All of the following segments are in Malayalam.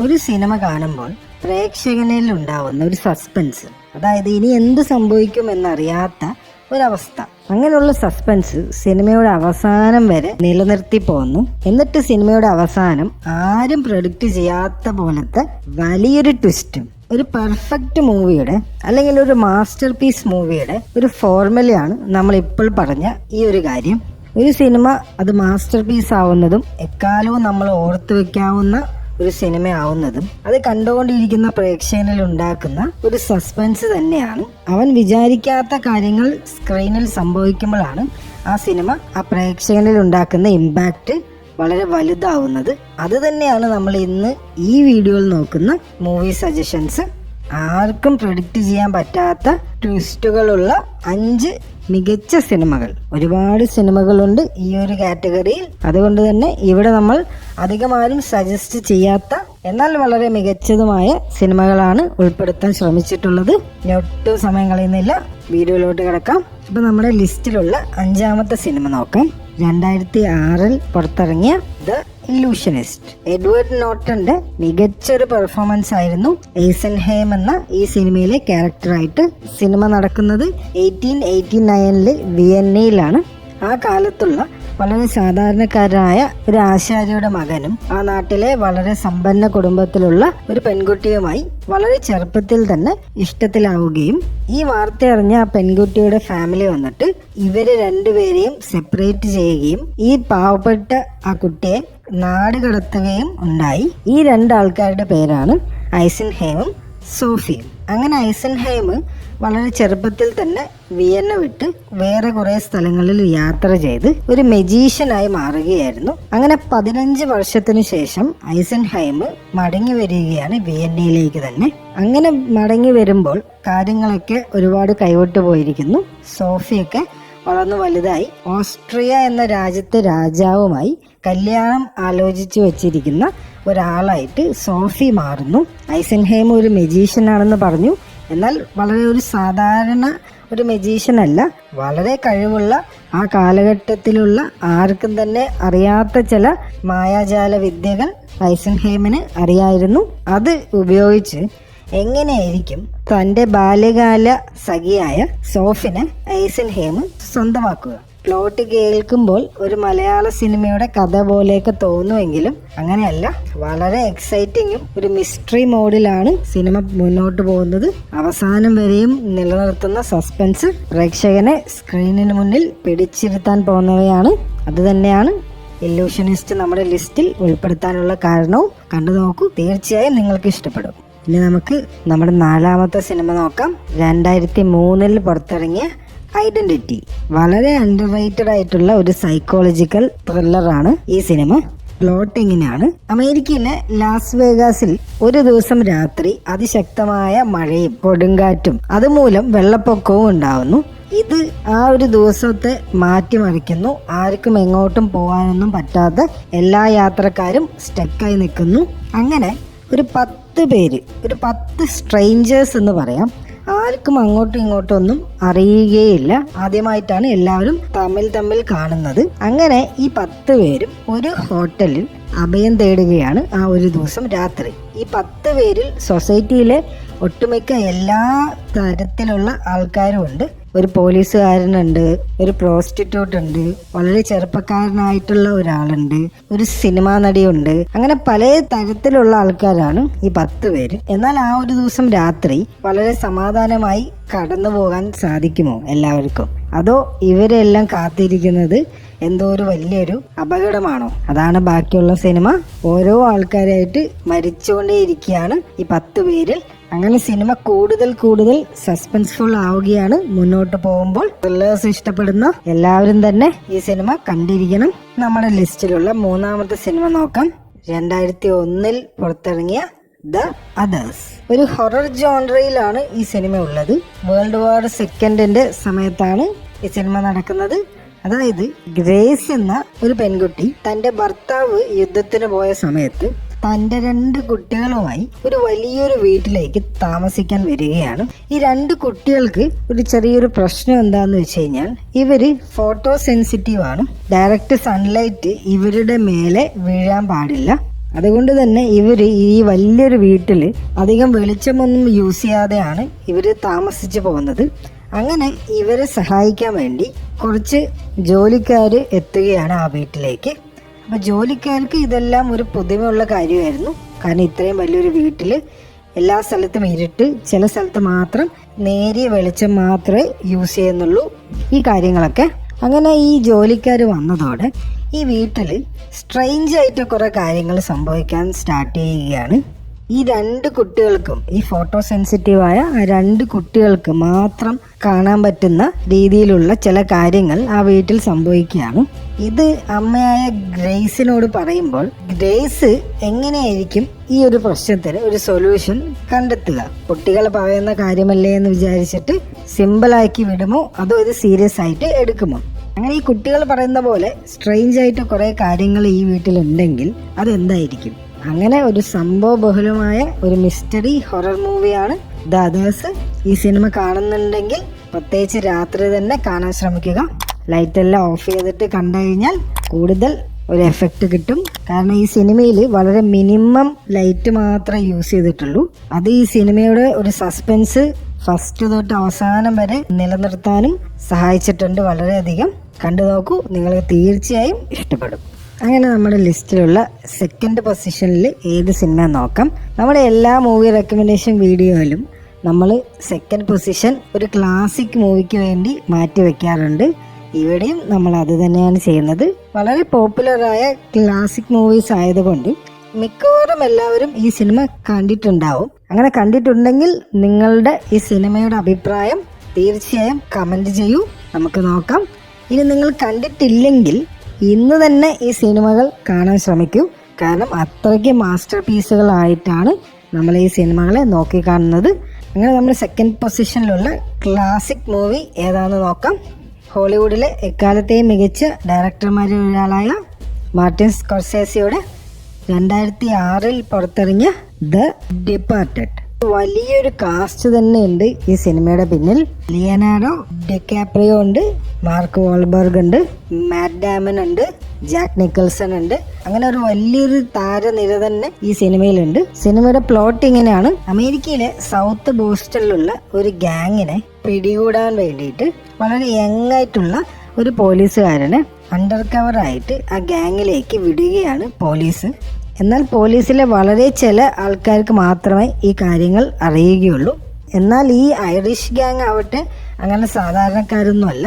ഒരു സിനിമ കാണുമ്പോൾ പ്രേക്ഷകനിൽ ഉണ്ടാവുന്ന ഒരു സസ്പെൻസ്, അതായത് ഇനി എന്ത് സംഭവിക്കും എന്നറിയാത്ത ഒരവസ്ഥ. അങ്ങനെയുള്ള സസ്പെൻസ് സിനിമയുടെ അവസാനം വരെ നിലനിർത്തി പോന്നു. എന്നിട്ട് സിനിമയുടെ അവസാനം ആരും പ്രഡിക്റ്റ് ചെയ്യാത്ത പോലത്തെ വലിയൊരു ട്വിസ്റ്റും, ഒരു പെർഫെക്റ്റ് മൂവിയുടെ അല്ലെങ്കിൽ ഒരു മാസ്റ്റർ പീസ് മൂവിയുടെ ഒരു ഫോർമുലയാണ് നമ്മൾ ഇപ്പോൾ പറഞ്ഞ ഈ ഒരു കാര്യം. ഒരു സിനിമ അത് മാസ്റ്റർ പീസ് ആവുന്നതും എക്കാലവും നമ്മൾ ഓർത്തു വെക്കാവുന്ന ഒരു സിനിമ ആവുന്നതും അത് കണ്ടുകൊണ്ടിരിക്കുന്ന പ്രേക്ഷകനിൽ ഉണ്ടാക്കുന്ന ഒരു സസ്പെൻസ് തന്നെയാണ്. അവൻ വിചാരിക്കാത്ത കാര്യങ്ങൾ സ്ക്രീനിൽ സംഭവിക്കുമ്പോഴാണ് ആ സിനിമ ആ പ്രേക്ഷകനിൽ ഉണ്ടാക്കുന്ന ഇമ്പാക്റ്റ് വളരെ വലുതാവുന്നത്. അത് തന്നെയാണ് നമ്മൾ ഇന്ന് ഈ വീഡിയോയിൽ നോക്കുന്ന മൂവി സജഷൻസ്. ആർക്കും പ്രെഡിക്റ്റ് ചെയ്യാൻ പറ്റാത്ത ട്വിസ്റ്റുകളുള്ള 5 മികച്ച സിനിമകൾ. ഒരുപാട് സിനിമകളുണ്ട് ഈ ഒരു കാറ്റഗറിയിൽ. അതുകൊണ്ട് തന്നെ ഇവിടെ നമ്മൾ അധികമാരും സജസ്റ്റ് ചെയ്യാത്ത എന്നാൽ വളരെ മികച്ചതുമായ സിനിമകളാണ് ഉൾപ്പെടുത്താൻ ശ്രമിച്ചിട്ടുള്ളത്. ഒട്ടും സമയം കളയുന്നില്ല, വീഡിയോയിലോട്ട് കിടക്കാം. ഇപ്പൊ നമ്മുടെ ലിസ്റ്റിലുള്ള 5ാമത്തെ സിനിമ നോക്കാം. 2006 പുറത്തിറങ്ങിയ ദ ഇല്ലൂഷനിസ്റ്റ്. എഡ്വേർഡ് നോർട്ടന്റെ മികച്ചൊരു പെർഫോമൻസ് ആയിരുന്നു എയ്സൻഹെയിം എന്ന ഈ സിനിമയിലെ ക്യാരക്ടറായിട്ട്. സിനിമ നടക്കുന്നത് 1889 വിയന്നയിലാണ്. ആ കാലത്തുള്ള വളരെ സാധാരണക്കാരനായ ഒരു ആശാരിയുടെ മകനും ആ നാട്ടിലെ വളരെ സമ്പന്ന കുടുംബത്തിലുള്ള ഒരു പെൺകുട്ടിയുമായി വളരെ ചെറുപ്പത്തിൽ തന്നെ ഇഷ്ടത്തിലാവുകയും ഈ വാർത്ത അറിഞ്ഞ ആ പെൺകുട്ടിയുടെ ഫാമിലി വന്നിട്ട് ഇവര് രണ്ടുപേരെയും സെപ്പറേറ്റ് ചെയ്യുകയും ഈ പാവപ്പെട്ട ആ കുട്ടിയെ നാട് കടത്തുകയും ഉണ്ടായി. ഈ 2 ആൾക്കാരുടെ പേരാണ് ഐസൻഹെയിമും സോഫിയും. അങ്ങനെ ഐസൻഹെയിം വളരെ ചെറുപ്പത്തിൽ തന്നെ വിയന്ന വിട്ട് വേറെ കുറെ സ്ഥലങ്ങളിൽ യാത്ര ചെയ്ത് ഒരു മെജീഷ്യനായി മാറുകയായിരുന്നു. അങ്ങനെ 15 വർഷത്തിനു ശേഷം ഐസൻഹെയിം മടങ്ങി വരികയാണ് വിയന്നയിലേക്ക് തന്നെ. അങ്ങനെ മടങ്ങി വരുമ്പോൾ കാര്യങ്ങളൊക്കെ ഒരുപാട് കൈവിട്ടു പോയിരിക്കുന്നു. സോഫിയൊക്കെ വളർന്നു വലുതായി ഓസ്ട്രിയ എന്ന രാജ്യത്തെ രാജാവുമായി കല്യാണം ആലോചിച്ചു വെച്ചിരിക്കുന്ന ഒരാളായിട്ട് സോഫി മാറുന്നു. ഐസൻഹെയിം ഒരു മെജീഷ്യനാണെന്ന് പറഞ്ഞു, എന്നാൽ വളരെ ഒരു സാധാരണ ഒരു മെജീഷ്യൻ അല്ല. വളരെ കഴിവുള്ള, ആ കാലഘട്ടത്തിലുള്ള ആർക്കും തന്നെ അറിയാത്ത ചില മായാജാല വിദ്യകൾ ഐസൻഹെയിമിന് അറിയായിരുന്നു. അത് ഉപയോഗിച്ച് എങ്ങനെയായിരിക്കും തന്റെ ബാല്യകാല സഖിയായ സോഫിനെ ഐസൻഹെയിം സ്വന്തമാക്കുക. പ്ലോട്ട് കേൾക്കുമ്പോൾ ഒരു മലയാള സിനിമയുടെ കഥ പോലെയൊക്കെ തോന്നുമെങ്കിലും അങ്ങനെയല്ല. വളരെ എക്സൈറ്റിങ്ങും ഒരു മിസ്റ്ററി മോഡിലാണ് സിനിമ മുന്നോട്ട് പോകുന്നത്. അവസാനം വരെയും നിലനിർത്തുന്ന സസ്പെൻസ് പ്രേക്ഷകനെ സ്ക്രീനിന് മുന്നിൽ പിടിച്ചിരുത്താൻ പോകുന്നവയാണ്. അത് തന്നെയാണ് ഇല്ലൂഷനിസ്റ്റ് നമ്മുടെ ലിസ്റ്റിൽ ഉൾപ്പെടുത്താനുള്ള കാരണവും. കണ്ടു നോക്കൂ, തീർച്ചയായും നിങ്ങൾക്ക് ഇഷ്ടപ്പെടും. ഇനി നമുക്ക് നമ്മുടെ 4ാമത്തെ സിനിമ നോക്കാം. 2003 പുറത്തിറങ്ങിയ ഐഡന്റിറ്റി. വളരെ അണ്ടർ റേറ്റഡ് ആയിട്ടുള്ള ഒരു സൈക്കോളജിക്കൽ ത്രില്ലറാണ് ഈ സിനിമ. പ്ലോട്ട് ഇങ്ങനെയാണ്. അമേരിക്കയിലെ ലാസ് വേഗാസിൽ ഒരു ദിവസം രാത്രി അതിശക്തമായ മഴയും കൊടുങ്കാറ്റും അതുമൂലം വെള്ളപ്പൊക്കവും ഉണ്ടാവുന്നു. ഇത് ആ ഒരു ദിവസത്തെ മാറ്റിമറിക്കുന്നു. ആർക്കും എങ്ങോട്ടും പോകാനൊന്നും പറ്റാതെ എല്ലാ യാത്രക്കാരും സ്റ്റക്കായി നിൽക്കുന്നു. അങ്ങനെ ഒരു 10 പേര്, ഒരു 10 സ്ട്രേഞ്ചേഴ്സ് എന്ന് പറയാം, ആർക്കും അങ്ങോട്ടും ഇങ്ങോട്ടും ഒന്നും അറിയുകയില്ല. ആദ്യമായിട്ടാണ് എല്ലാവരും തമ്മിൽ കാണുന്നത്. അങ്ങനെ ഈ 10 പേരും ഒരു ഹോട്ടലിൽ അഭയം തേടുകയാണ് ആ ഒരു ദിവസം രാത്രി. ഈ 10 പേരിൽ സൊസൈറ്റിയിലെ ഒട്ടുമിക്ക എല്ലാ തരത്തിലുള്ള ആൾക്കാരും ഉണ്ട്. ഒരു പോലീസുകാരനുണ്ട്, ഒരു പ്രോസ്റ്റിറ്റ്യൂട്ട് ഉണ്ട്, വളരെ ചെറുപ്പക്കാരനായിട്ടുള്ള ഒരാളുണ്ട്, ഒരു സിനിമാ നടിയുണ്ട്. അങ്ങനെ പല തരത്തിലുള്ള ആൾക്കാരാണ് ഈ 10 പേര്. എന്നാൽ ആ ഒരു ദിവസം രാത്രി വളരെ സമാധാനമായി കടന്നു പോകാൻ സാധിക്കുമോ എല്ലാവർക്കും? അതോ ഇവരെല്ലാം കാത്തിരിക്കുന്നത് എന്തോ ഒരു വലിയൊരു അപകടമാണോ? അതാണ് ബാക്കിയുള്ള സിനിമ. ഓരോ ആൾക്കാരായിട്ട് മരിച്ചുകൊണ്ടേയിരിക്കുകയാണ് ഈ 10 പേരിൽ. അങ്ങനെ സിനിമ കൂടുതൽ സസ്പെൻസ്ഫുൾ ആവുകയാണ് മുന്നോട്ട് പോകുമ്പോൾ. ത്രില്ലേഴ്സ് ഇഷ്ടപ്പെടുന്ന എല്ലാവരും തന്നെ ഈ സിനിമ കണ്ടിരിക്കണം. നമ്മുടെ ലിസ്റ്റിലുള്ള 3ാമത്തെ സിനിമ നോക്കാം. 2001 പുറത്തിറങ്ങിയ ദ അതേഴ്സ്. ഒരു ഹൊറർ ജോൺറയിലാണ് ഈ സിനിമ ഉള്ളത്. വേൾഡ് വാർ സെക്കൻഡിന്റെ സമയത്താണ് ഈ സിനിമ നടക്കുന്നത്. അതായത് ഗ്രേസ് എന്ന ഒരു പെൺകുട്ടി തന്റെ ഭർത്താവ് യുദ്ധത്തിന് പോയ സമയത്ത് തന്റെ 2 കുട്ടികളുമായി ഒരു വലിയൊരു വീട്ടിലേക്ക് താമസിക്കാൻ വരികയാണ്. ഈ 2 കുട്ടികൾക്ക് ഒരു ചെറിയൊരു പ്രശ്നം എന്താന്ന് വെച്ച് കഴിഞ്ഞാൽ ഇവര് ഫോട്ടോ സെൻസിറ്റീവ് ആണ്. ഡയറക്റ്റ് സൺലൈറ്റ് ഇവരുടെ മേലെ വീഴാൻ പാടില്ല. അതുകൊണ്ട് തന്നെ ഇവർ ഈ വലിയൊരു വീട്ടിൽ അധികം വെളിച്ചമൊന്നും യൂസ് ചെയ്യാതെയാണ് ഇവർ താമസിച്ചു പോകുന്നത്. അങ്ങനെ ഇവരെ സഹായിക്കാൻ വേണ്ടി കുറച്ച് ജോലിക്കാർ എത്തുകയാണ് ആ വീട്ടിലേക്ക്. അപ്പോൾ ജോലിക്കാർക്ക് ഇതെല്ലാം ഒരു പുതുമയുള്ള കാര്യമായിരുന്നു. കാരണം ഇത്രയും വലിയൊരു വീട്ടിൽ എല്ലാ സ്ഥലത്തും ഇരുട്ട്, ചില സ്ഥലത്ത് മാത്രം നേരിയ വെളിച്ചം മാത്രമേ യൂസ് ചെയ്യുന്നുള്ളൂ, ഈ കാര്യങ്ങളൊക്കെ. അങ്ങനെ ഈ ജോലിക്കാർ വന്നതോടെ ഈ വീട്ടിൽ സ്ട്രെയിഞ്ച് ആയിട്ട് കുറേ കാര്യങ്ങൾ സംഭവിക്കാൻ സ്റ്റാർട്ട് ചെയ്യുകയാണ്. ഈ രണ്ട് കുട്ടികൾക്കും, ഈ ഫോട്ടോ സെൻസിറ്റീവായ ആ രണ്ട് കുട്ടികൾക്ക് മാത്രം കാണാൻ പറ്റുന്ന രീതിയിലുള്ള ചില കാര്യങ്ങൾ ആ വീട്ടിൽ സംഭവിക്കുകയാണ്. ഇത് അമ്മയായ ഗ്രേസിനോട് പറയുമ്പോൾ ഗ്രേസ് എങ്ങനെയായിരിക്കും ഈ ഒരു പ്രശ്നത്തിന് ഒരു സൊല്യൂഷൻ കണ്ടെത്തുക? കുട്ടികൾ പറയുന്ന കാര്യമല്ലേ എന്ന് വിചാരിച്ചിട്ട് സിമ്പിളാക്കി വിടുമോ അതോ ഇത് സീരിയസ് ആയിട്ട് എടുക്കുമോ? അങ്ങനെ ഈ കുട്ടികൾ പറയുന്ന പോലെ സ്ട്രെയിഞ്ച് ആയിട്ട് കുറേ കാര്യങ്ങൾ ഈ വീട്ടിലുണ്ടെങ്കിൽ അതെന്തായിരിക്കും? അങ്ങനെ ഒരു സംഭവ ബഹുലമായ ഒരു മിസ്റ്ററി ഹൊറർ മൂവിയാണ് ദ അതേഴ്സ്. ഈ സിനിമ കാണുന്നുണ്ടെങ്കിൽ പ്രത്യേകിച്ച് രാത്രി തന്നെ കാണാൻ ശ്രമിക്കുക. ലൈറ്റ് എല്ലാം ഓഫ് ചെയ്തിട്ട് കണ്ടു കഴിഞ്ഞാൽ കൂടുതൽ ഒരു എഫക്റ്റ് കിട്ടും. കാരണം ഈ സിനിമയിൽ വളരെ മിനിമം ലൈറ്റ് മാത്രമേ യൂസ് ചെയ്തിട്ടുള്ളൂ. അത് ഈ സിനിമയുടെ ഒരു സസ്പെൻസ് ഫസ്റ്റ് തൊട്ട് അവസാനം വരെ നിലനിർത്താനും സഹായിച്ചിട്ടുണ്ട് വളരെയധികം. കണ്ടു നോക്കൂ, നിങ്ങൾക്ക് തീർച്ചയായും ഇഷ്ടപ്പെടും. അങ്ങനെ നമ്മുടെ ലിസ്റ്റിലുള്ള സെക്കൻഡ് പൊസിഷനിൽ ഏത് സിനിമ നോക്കാം. നമ്മുടെ എല്ലാ മൂവി റെക്കമെൻഡേഷൻ വീഡിയോയിലും നമ്മൾ സെക്കൻഡ് പൊസിഷൻ ഒരു ക്ലാസിക് മൂവിക്ക് വേണ്ടി മാറ്റി വെക്കാറുണ്ട്. ഇവിടെയും നമ്മൾ അത് തന്നെയാണ് ചെയ്യുന്നത്. വളരെ പോപ്പുലറായ ക്ലാസിക് മൂവീസ് ആയതുകൊണ്ട് മിക്കവാറും എല്ലാവരും ഈ സിനിമ കണ്ടിട്ടുണ്ടാവും. അങ്ങനെ കണ്ടിട്ടുണ്ടെങ്കിൽ നിങ്ങളുടെ ഈ സിനിമയുടെ അഭിപ്രായം തീർച്ചയായും കമൻറ്റ് ചെയ്യൂ, നമുക്ക് നോക്കാം. ഇനി നിങ്ങൾ കണ്ടിട്ടില്ലെങ്കിൽ ഇന്ന് തന്നെ ഈ സിനിമകൾ കാണാൻ ശ്രമിക്കൂ. കാരണം അത്രയ്ക്ക് മാസ്റ്റർ പീസുകളായിട്ടാണ് നമ്മൾ ഈ സിനിമകളെ നോക്കിക്കാണുന്നത്. അങ്ങനെ നമ്മൾ സെക്കൻഡ് പൊസിഷനിലുള്ള ക്ലാസിക് മൂവി ഏതാണെന്ന് നോക്കാം. ഹോളിവുഡിലെ എക്കാലത്തെയും മികച്ച ഡയറക്ടർമാരിൽ ഒരാളായ മാർട്ടിൻ സ്കോർസേസിയുടെ 2006 പുറത്തിറങ്ങിയ ദ ഡിപ്പാർട്ടഡ്. വലിയൊരു കാസ്റ്റ് തന്നെ ഉണ്ട് ഈ സിനിമയുടെ പിന്നിൽ. ലിയനാർഡോ ഡികാപ്രിയോ ഉണ്ട്, മാർക്ക് വാൾബർഗ് ഉണ്ട്, മാറ്റ് ഡാമൻ ഉണ്ട്, ജാക്ക് നിക്കൽസൺ ഉണ്ട്. അങ്ങനെ ഒരു വലിയൊരു താരനിര തന്നെ ഈ സിനിമയിലുണ്ട്. സിനിമയുടെ പ്ലോട്ട് ഇങ്ങനെയാണ്. അമേരിക്കയിലെ സൗത്ത് ബോസ്റ്റണിലുള്ള ഒരു ഗ്യാങ്ങിനെ പിടികൂടാൻ വേണ്ടിയിട്ട് വളരെ യങ് ആയിട്ടുള്ള ഒരു പോലീസുകാരനെ അണ്ടർ കവറായിട്ട് ആ ഗ്യാങ്ങിലേക്ക് വിടുകയാണ് പോലീസ്. എന്നാൽ പോലീസിലെ വളരെ ചില ആൾക്കാർക്ക് മാത്രമേ ഈ കാര്യങ്ങൾ അറിയുകയുള്ളൂ. എന്നാൽ ഈ ഐറിഷ് ഗ്യാങ് ആവട്ടെ അങ്ങനെ സാധാരണക്കാരൊന്നുമല്ല.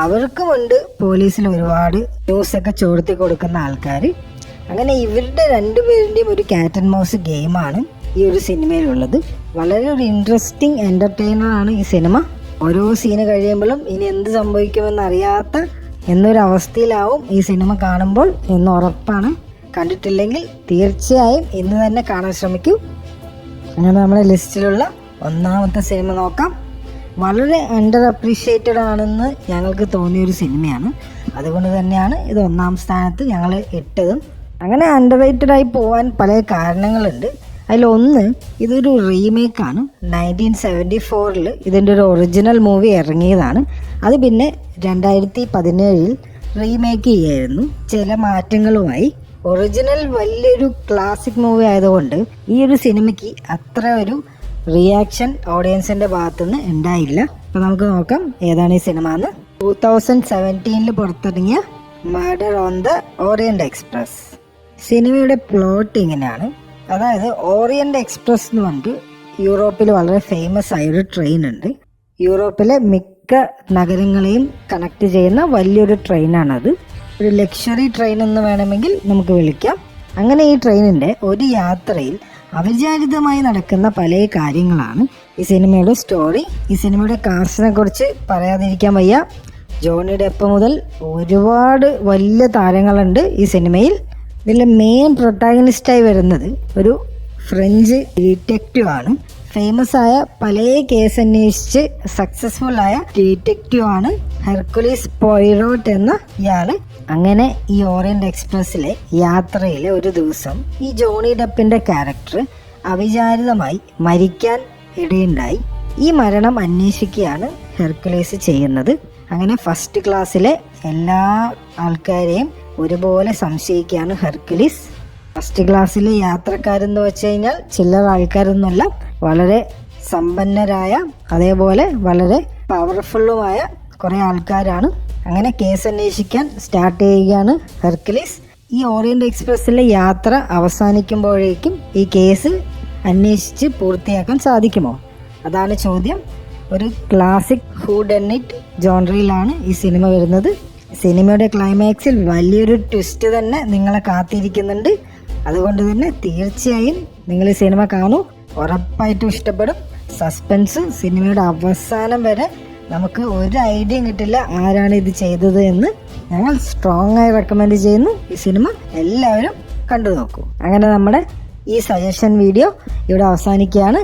അവർക്കുമുണ്ട് പോലീസിൽ ഒരുപാട് ന്യൂസൊക്കെ ചോർത്തി കൊടുക്കുന്ന ആൾക്കാർ. അങ്ങനെ ഇവരുടെ രണ്ടുപേരുടെയും ഒരു ക്യാറ്റ് ആൻഡ് മൗസ് ഗെയിമാണ് ഈ ഒരു സിനിമയിലുള്ളത്. വളരെ ഒരു ഇൻട്രസ്റ്റിംഗ് എൻ്റർടൈനറാണ് ഈ സിനിമ. ഓരോ സീന് കഴിയുമ്പോഴും ഇനി എന്ത് സംഭവിക്കുമെന്ന് അറിയാത്ത എന്നൊരവസ്ഥയിലാവും ഈ സിനിമ കാണുമ്പോൾ എന്ന് ഉറപ്പാണ്. കണ്ടിട്ടില്ലെങ്കിൽ തീർച്ചയായും ഇന്ന് തന്നെ കാണാൻ ശ്രമിക്കൂ. അങ്ങനെ നമ്മുടെ ലിസ്റ്റിലുള്ള ഒന്നാമത്തെ സിനിമ നോക്കാം. വളരെ അണ്ടർ അപ്രീഷിയേറ്റഡ് ആണെന്ന് ഞങ്ങൾക്ക് തോന്നിയൊരു സിനിമയാണ്. അതുകൊണ്ട് തന്നെയാണ് ഇത് ഒന്നാം സ്ഥാനത്ത് ഞങ്ങൾ ഇട്ടതും. അങ്ങനെ അണ്ടർ റേറ്റഡായി പോകാൻ പല കാരണങ്ങളുണ്ട്. അതിലൊന്ന്, ഇതൊരു റീമേക്കാണ്. 1974 ഇതിൻ്റെ ഒരു ഒറിജിനൽ മൂവി ഇറങ്ങിയതാണ്. അത് പിന്നെ 2017 റീമേക്ക് ചെയ്യായിരുന്നു ചില മാറ്റങ്ങളുമായി. ഒറിജിനൽ വലിയൊരു ക്ലാസിക് മൂവി ആയതുകൊണ്ട് ഈ ഒരു സിനിമയ്ക്ക് അത്ര ഒരു റിയാക്ഷൻ ഓഡിയൻസിൻ്റെ ഭാഗത്തുനിന്ന് ഉണ്ടായില്ല. അപ്പോൾ നമുക്ക് നോക്കാം ഏതാണ് ഈ സിനിമ എന്ന്. 2017 പുറത്തിറങ്ങിയ murder on the orient express. സിനിമയുടെ പ്ലോട്ട് ഇങ്ങനെയാണ്. അതായത് ഓറിയന്റ് എക്സ്പ്രസ് എന്ന് പറഞ്ഞിട്ട് യൂറോപ്പിൽ വളരെ ഫേമസ് ആയൊരു ട്രെയിൻ ഉണ്ട്. യൂറോപ്പിലെ മിക്ക നഗരങ്ങളെയും കണക്ട് ചെയ്യുന്ന വലിയൊരു ട്രെയിനാണത്. ഒരു ലക്ഷറി ട്രെയിൻ എന്ന് വേണമെങ്കിൽ നമുക്ക് വിളിക്കാം. അങ്ങനെ ഈ ട്രെയിനിൻ്റെ ഒരു യാത്രയിൽ അവിചാരിതമായി നടക്കുന്ന പല കാര്യങ്ങളാണ് ഈ സിനിമയുടെ സ്റ്റോറി. ഈ സിനിമയുടെ കാസ്റ്റിനെ കുറിച്ച് പറയാതിരിക്കാൻ വയ്യ. ജോണി ഡെപ്പ് മുതൽ ഒരുപാട് വലിയ താരങ്ങളുണ്ട് ഈ സിനിമയിൽ. ഇതിലെ മെയിൻ പ്രൊട്ടാഗണിസ്റ്റായി വരുന്നത് ഒരു ഫ്രഞ്ച് ഡിറ്റക്റ്റീവ് ആണ്. ഫേമസ് ആയ പല കേസ് അന്വേഷിച്ച് സക്സസ്ഫുൾ ആയ ഡിറ്റക്റ്റീവ് ആണ് ഹെർക്കുലീസ് പോയിറോട്ട് എന്ന ഇയാള്. അങ്ങനെ ഈ ഓറിയന്റ് എക്സ്പ്രസ്സിലെ യാത്രയിലെ ഒരു ദിവസം ഈ ജോണി ഡെപ്പിന്റെ ക്യാരക്ടർ അവിചാരിതമായി മരിക്കാൻ ഇടയുണ്ടായി. ഈ മരണം അന്വേഷിക്കുകയാണ് ഹെർക്കുലീസ് ചെയ്യുന്നത്. അങ്ങനെ ഫസ്റ്റ് ക്ലാസ്സിലെ എല്ലാ ആൾക്കാരെയും ഒരുപോലെ സംശയിക്കുകയാണ് ഹെർക്കുലീസ്. ഫസ്റ്റ് ക്ലാസ്സിലെ യാത്രക്കാരെന്ന് വെച്ച് കഴിഞ്ഞാൽ ചില്ലറ ആൾക്കാരൊന്നുമല്ല, വളരെ സമ്പന്നരായ അതേപോലെ വളരെ പവർഫുള്ളുമായ കുറേ ആൾക്കാരാണ്. അങ്ങനെ കേസ് അന്വേഷിക്കാൻ സ്റ്റാർട്ട് ചെയ്യുകയാണ് ഹെർക്കുലീസ്. ഈ ഓറിയന്റ് എക്സ്പ്രസ്സിലെ യാത്ര അവസാനിക്കുമ്പോഴേക്കും ഈ കേസ് അന്വേഷിച്ച് പൂർത്തിയാക്കാൻ സാധിക്കുമോ? അതാണ് ചോദ്യം. ഒരു ക്ലാസിക് ഹൂഡന്നിറ്റ് ജോൺറിയിലാണ് ഈ സിനിമ വരുന്നത്. സിനിമയുടെ ക്ലൈമാക്സിൽ വലിയൊരു ട്വിസ്റ്റ് തന്നെ നിങ്ങളെ കാത്തിരിക്കുന്നുണ്ട്. അതുകൊണ്ട് തന്നെ തീർച്ചയായും നിങ്ങൾ ഈ സിനിമ കാണൂ, ഉറപ്പായിട്ടും ഇഷ്ടപ്പെടും. സസ്പെൻസ് സിനിമയുടെ അവസാനം വരെ നമുക്ക് ഒരു ഐഡിയയും കിട്ടില്ല ആരാണ് ഇത് ചെയ്തത് എന്ന്. ഞങ്ങൾ സ്ട്രോങ് ആയി റെക്കമെൻഡ് ചെയ്യുന്നു. ഈ സിനിമ എല്ലാവരും കണ്ടു നോക്കൂ. അങ്ങനെ നമ്മുടെ ഈ സജഷൻ വീഡിയോ ഇവിടെ അവസാനിക്കുകയാണ്.